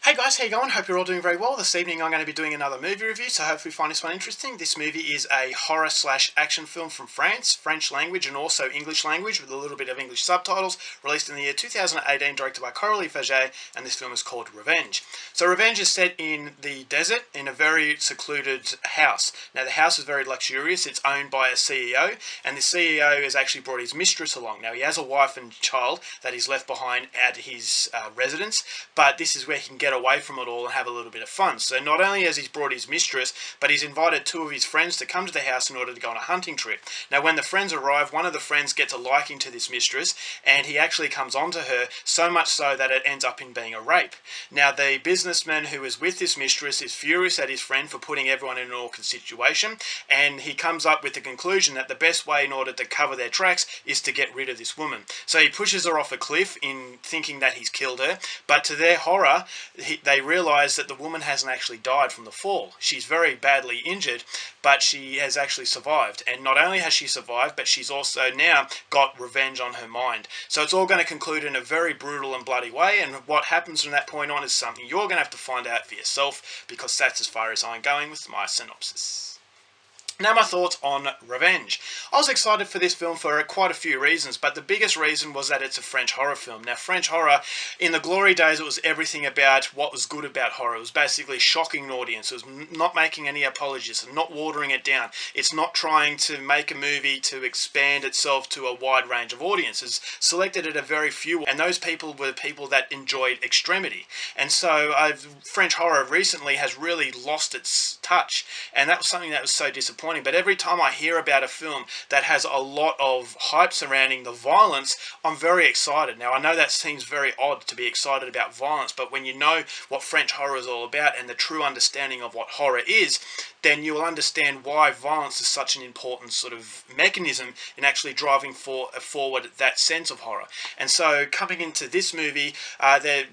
Hey guys, how you going? Hope you're all doing very well. This evening I'm going to be doing another movie review, so hopefully you find this one interesting. This movie is a horror/action film from France, French language and also English language with a little bit of English subtitles, released in the year 2018, directed by Coralie Faget, and this film is called Revenge. So Revenge is set in the desert in a very secluded house. Now the house is very luxurious, it's owned by a CEO, and the CEO has actually brought his mistress along. Now he has a wife and child that he's left behind at his residence, but this is where he can get away from it all and have a little bit of fun. So not only has he brought his mistress, but he's invited two of his friends to come to the house in order to go on a hunting trip. Now when the friends arrive, one of the friends gets a liking to this mistress, and he actually comes onto her, so much so that it ends up in being a rape. Now the businessman who is with this mistress is furious at his friend for putting everyone in an awkward situation, and he comes up with the conclusion that the best way in order to cover their tracks is to get rid of this woman. So he pushes her off a cliff in thinking that he's killed her, but to their horror, they realise that the woman hasn't actually died from the fall. She's very badly injured, but she has actually survived. And not only has she survived, but she's also now got revenge on her mind. So it's all going to conclude in a very brutal and bloody way, and what happens from that point on is something you're going to have to find out for yourself, because that's as far as I'm going with my synopsis. Now my thoughts on Revenge. I was excited for this film for quite a few reasons, but the biggest reason was that it's a French horror film. Now French horror, in the glory days, it was everything about what was good about horror. It was basically shocking an audience. It was not making any apologies and not watering it down. It's not trying to make a movie to expand itself to a wide range of audiences. Selected at a very few, and those people were people that enjoyed extremity. And so French horror recently has really lost its touch, and that was something that was so disappointing. But every time I hear about a film that has a lot of hype surrounding the violence, I'm very excited. Now I know that seems very odd to be excited about violence, but when you know what French horror is all about and the true understanding of what horror is, then you will understand why violence is such an important sort of mechanism in actually driving forward that sense of horror. And so coming into this movie,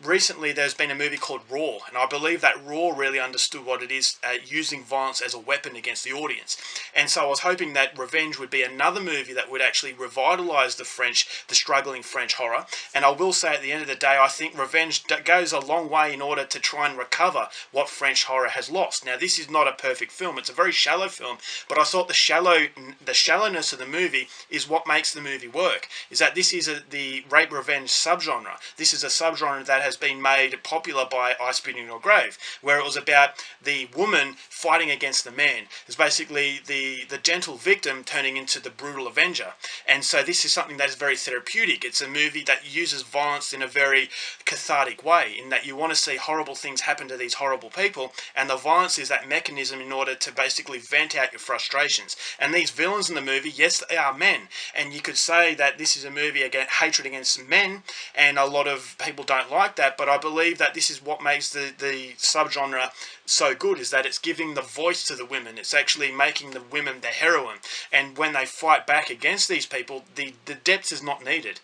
recently there's been a movie called Raw, and I believe that Raw really understood what it is using violence as a weapon against the audience. And so I was hoping that Revenge would be another movie that would actually revitalise the struggling French horror. And I will say at the end of the day, I think Revenge goes a long way in order to try and recover what French horror has lost. Now this is not a perfect film, it's a very shallow film, but I thought the shallowness of the movie is what makes the movie work, is that this is the rape revenge subgenre. This is a subgenre that has been made popular by I Spit in Your Grave, where it was about the woman fighting against the man. It's basically the gentle victim turning into the brutal avenger. And so this is something that is very therapeutic. It's a movie that uses violence in a very cathartic way, in that you want to see horrible things happen to these horrible people, and the violence is that mechanism in order to basically vent out your frustrations. And these villains in the movie, yes, they are men, and you could say that this is a movie against hatred against men, and a lot of people don't like that, but I believe that this is what makes the subgenre so good, is that it's giving the voice to the women. It's actually making the women the heroine, and when they fight back against these people, the depth is not needed.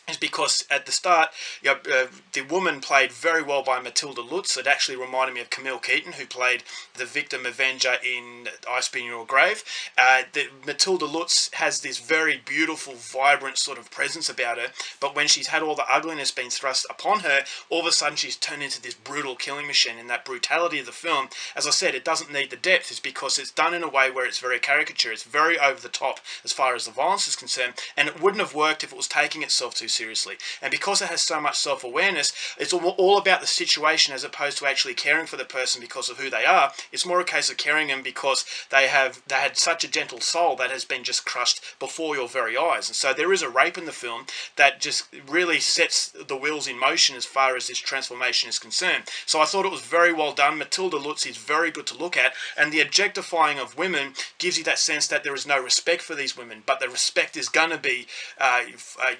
Is because at the start, the woman played very well by Matilda Lutz. It actually reminded me of Camille Keaton, who played the victim avenger in I Spit in Your Grave. Matilda Lutz has this very beautiful, vibrant sort of presence about her, but when she's had all the ugliness being thrust upon her, all of a sudden she's turned into this brutal killing machine. And that brutality of the film, as I said, it doesn't need the depth. It's because it's done in a way where it's very caricature. It's very over the top as far as the violence is concerned, and it wouldn't have worked if it was taking itself too seriously. And because it has so much self-awareness, it's all about the situation as opposed to actually caring for the person because of who they are. It's more a case of caring them because they had such a gentle soul that has been just crushed before your very eyes. And so there is a rape in the film that just really sets the wheels in motion as far as this transformation is concerned. So I thought it was very well done. Matilda Lutz is very good to look at, and the objectifying of women gives you that sense that there is no respect for these women, but the respect is going to be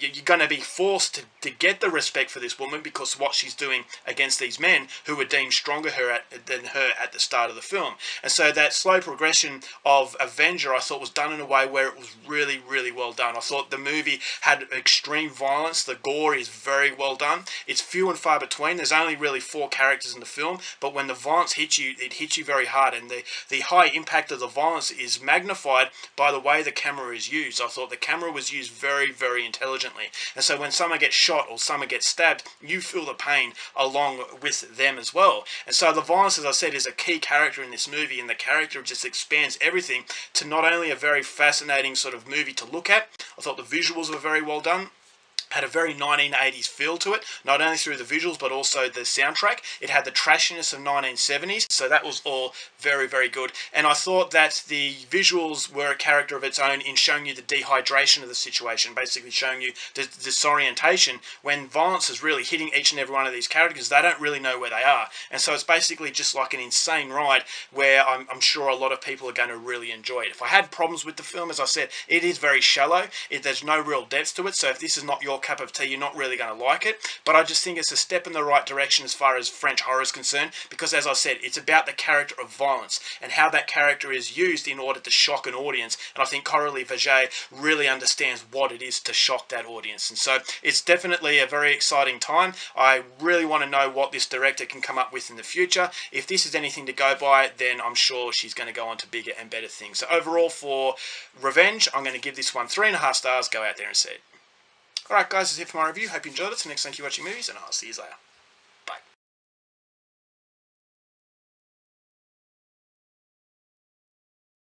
you're going to be forced to get the respect for this woman because of what she's doing against these men who were deemed stronger than her at the start of the film. And so that slow progression of Avenger I thought was done in a way where it was really, really well done. I thought the movie had extreme violence. The gore is very well done. It's few and far between. There's only really 4 characters in the film, but when the violence hits you, it hits you very hard, and the high impact of the violence is magnified by the way the camera is used. I thought the camera was used very, very intelligently. And so So when someone gets shot or someone gets stabbed, you feel the pain along with them as well. And so the violence, as I said, is a key character in this movie, and the character just expands everything to not only a very fascinating sort of movie to look at. I thought the visuals were very well done. Had a very 1980s feel to it, not only through the visuals but also the soundtrack. It had the trashiness of 1970s, so that was all very, very good. And I thought that the visuals were a character of its own in showing you the dehydration of the situation, basically showing you the disorientation when violence is really hitting each and every one of these characters. They don't really know where they are, and so it's basically just like an insane ride where I'm sure a lot of people are going to really enjoy it. If I had problems with the film, as I said, it is very shallow. There's no real depth to it, so if this is not your cup of tea, you're not really going to like it. But I just think it's a step in the right direction as far as French horror is concerned, because as I said, it's about the character of violence and how that character is used in order to shock an audience. And I think Coralie Verger really understands what it is to shock that audience. And so it's definitely a very exciting time. I really want to know what this director can come up with in the future. If this is anything to go by, then I'm sure she's going to go on to bigger and better things. So overall, for Revenge, I'm going to give this one 3.5 stars. Go out there and see it. Alright guys, that's it for my review. Hope you enjoyed it. So next time, keep watching movies, and I'll see you later.